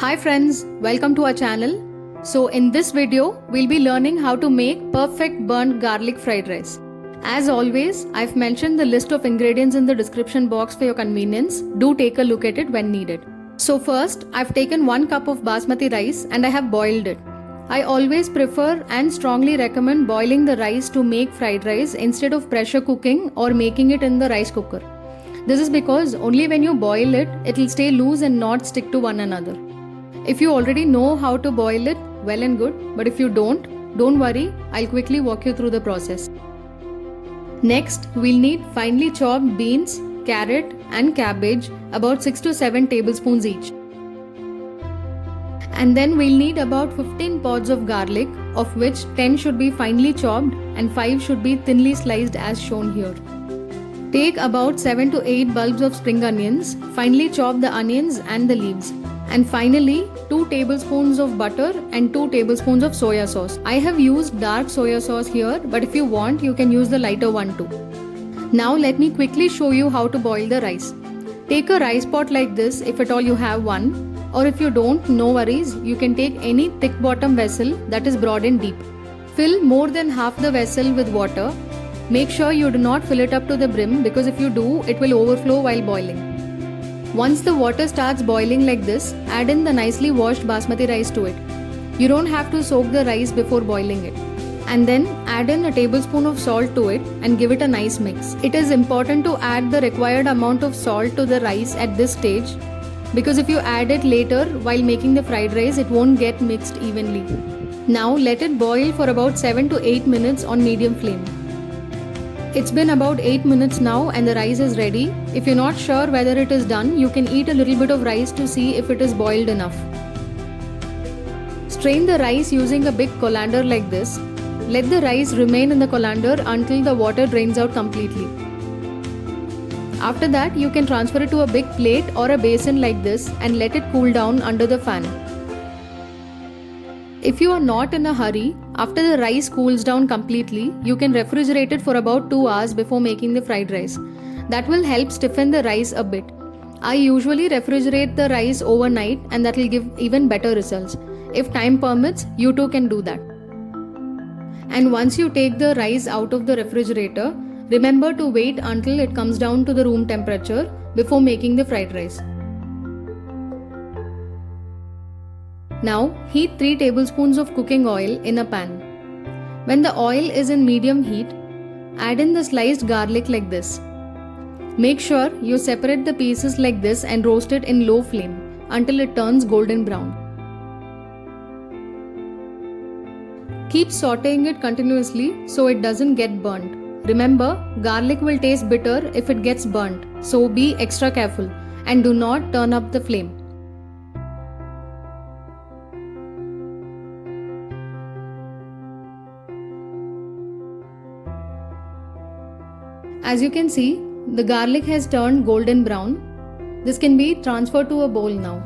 Hi friends, welcome to our channel. So in this video, we'll be learning how to make perfect burnt garlic fried rice. As always, I've mentioned the list of ingredients in the description box for your convenience. Do take a look at it when needed. So first, I've taken 1 cup of basmati rice and I have boiled it. I always prefer and strongly recommend boiling the rice to make fried rice instead of pressure cooking or making it in the rice cooker. This is because only when you boil it, it'll stay loose and not stick to one another. If you already know how to boil it, well and good, but if you don't worry, I'll quickly walk you through the process. Next, we'll need finely chopped beans, carrot and cabbage, about 6 to 7 tablespoons each. And then we'll need about 15 pods of garlic, of which 10 should be finely chopped and 5 should be thinly sliced as shown here. Take about 7 to 8 bulbs of spring onions, finely chop the onions and the leaves. And finally, 2 tablespoons of butter and 2 tablespoons of soya sauce. I have used dark soya sauce here, but if you want, you can use the lighter one too. Now let me quickly show you how to boil the rice. Take a rice pot like this if at all you have one, or if you don't, no worries, you can take any thick bottom vessel that is broad and deep. Fill more than half the vessel with water. Make sure you do not fill it up to the brim because if you do, it will overflow while boiling. Once the water starts boiling like this, add in the nicely washed basmati rice to it. You don't have to soak the rice before boiling it. And then add in a tablespoon of salt to it and give it a nice mix. It is important to add the required amount of salt to the rice at this stage because if you add it later while making the fried rice, it won't get mixed evenly. Now let it boil for about 7 to 8 minutes on medium flame. It's been about 8 minutes now and the rice is ready. If you're not sure whether it is done, you can eat a little bit of rice to see if it is boiled enough. Strain the rice using a big colander like this. Let the rice remain in the colander until the water drains out completely. After that, you can transfer it to a big plate or a basin like this and let it cool down under the fan. If you are not in a hurry, after the rice cools down completely, you can refrigerate it for about 2 hours before making the fried rice. That will help stiffen the rice a bit. I usually refrigerate the rice overnight and that will give even better results. If time permits, you too can do that. And once you take the rice out of the refrigerator, remember to wait until it comes down to the room temperature before making the fried rice. Now, heat 3 tablespoons of cooking oil in a pan. When the oil is in medium heat, add in the sliced garlic like this. Make sure you separate the pieces like this and roast it in low flame until it turns golden brown. Keep sauteing it continuously so it doesn't get burnt. Remember, garlic will taste bitter if it gets burnt, so be extra careful and do not turn up the flame. As you can see, the garlic has turned golden brown. This can be transferred to a bowl now.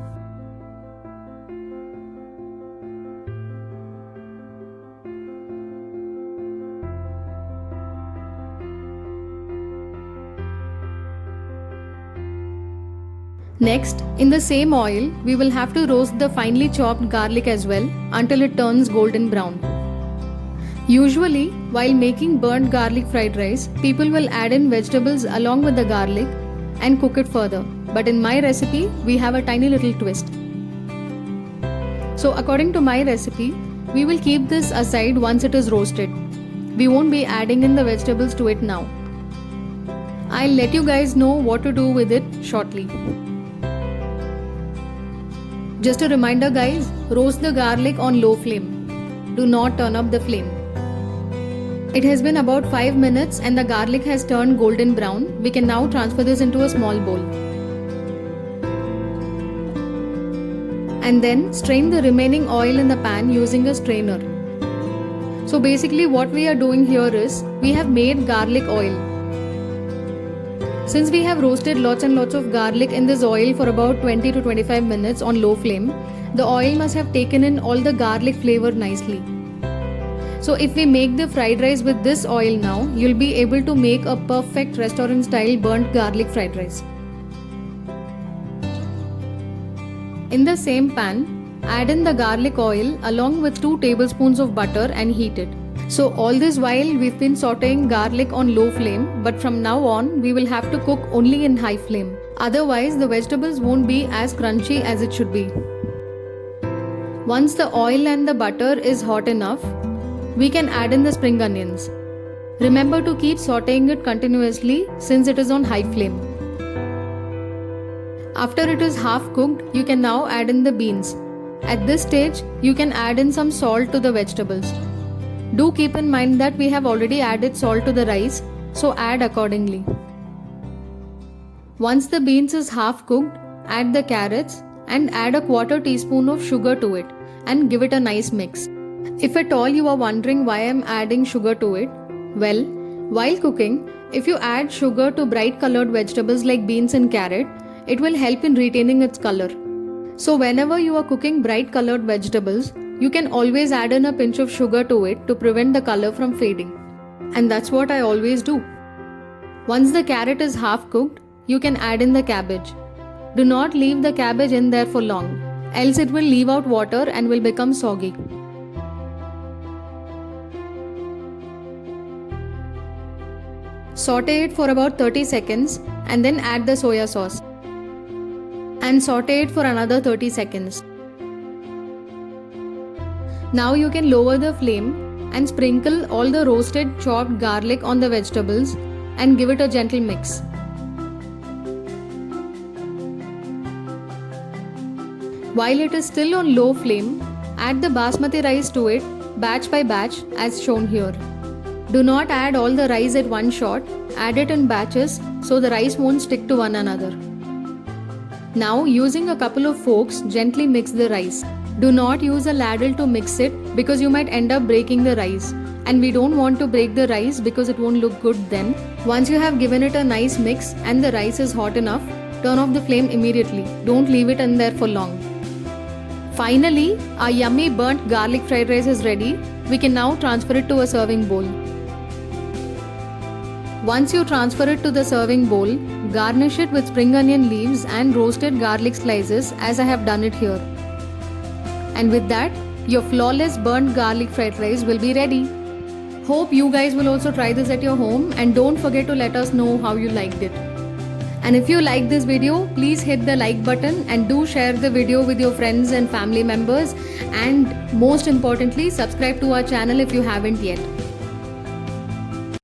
Next, in the same oil, we will have to roast the finely chopped garlic as well until it turns golden brown. Usually, while making burnt garlic fried rice, people will add in vegetables along with the garlic and cook it further. But in my recipe, we have a tiny little twist. So according to my recipe, we will keep this aside once it is roasted. We won't be adding in the vegetables to it now. I'll let you guys know what to do with it shortly. Just a reminder guys, roast the garlic on low flame. Do not turn up the flame. It has been about 5 minutes and the garlic has turned golden brown. We can now transfer this into a small bowl. And then strain the remaining oil in the pan using a strainer. So basically what we are doing here is, we have made garlic oil. Since we have roasted lots and lots of garlic in this oil for about 20 to 25 minutes on low flame, the oil must have taken in all the garlic flavor nicely. So if we make the fried rice with this oil now, you'll be able to make a perfect restaurant style burnt garlic fried rice. In the same pan, add in the garlic oil along with 2 tablespoons of butter and heat it. So all this while we've been sauteing garlic on low flame, but from now on we will have to cook only in high flame. Otherwise the vegetables won't be as crunchy as it should be. Once the oil and the butter is hot enough, we can add in the spring onions. Remember to keep sauteing it continuously since it is on high flame. After it is half cooked, you can now add in the beans. At this stage, you can add in some salt to the vegetables. Do keep in mind that we have already added salt to the rice, so add accordingly. Once the beans is half cooked, add the carrots and add a 1/4 teaspoon of sugar to it and give it a nice mix. If at all you are wondering why I am adding sugar to it, well, while cooking, if you add sugar to bright colored vegetables like beans and carrot, it will help in retaining its color. So whenever you are cooking bright colored vegetables, you can always add in a pinch of sugar to it to prevent the color from fading. And that's what I always do. Once the carrot is half cooked, you can add in the cabbage. Do not leave the cabbage in there for long, else it will leave out water and will become soggy. Saute it for about 30 seconds and then add the soya sauce. And saute it for another 30 seconds. Now you can lower the flame and sprinkle all the roasted chopped garlic on the vegetables and give it a gentle mix. While it is still on low flame, add the basmati rice to it batch by batch as shown here. Do not add all the rice at one shot, add it in batches so the rice won't stick to one another. Now using a couple of forks, gently mix the rice. Do not use a ladle to mix it because you might end up breaking the rice, and we don't want to break the rice because it won't look good then. Once you have given it a nice mix and the rice is hot enough, turn off the flame immediately. Don't leave it in there for long. Finally, our yummy burnt garlic fried rice is ready. We can now transfer it to a serving bowl. Once you transfer it to the serving bowl, garnish it with spring onion leaves and roasted garlic slices as I have done it here. And with that, your flawless burnt garlic fried rice will be ready. Hope you guys will also try this at your home, and don't forget to let us know how you liked it. And if you like this video, please hit the like button and do share the video with your friends and family members, and most importantly, subscribe to our channel if you haven't yet.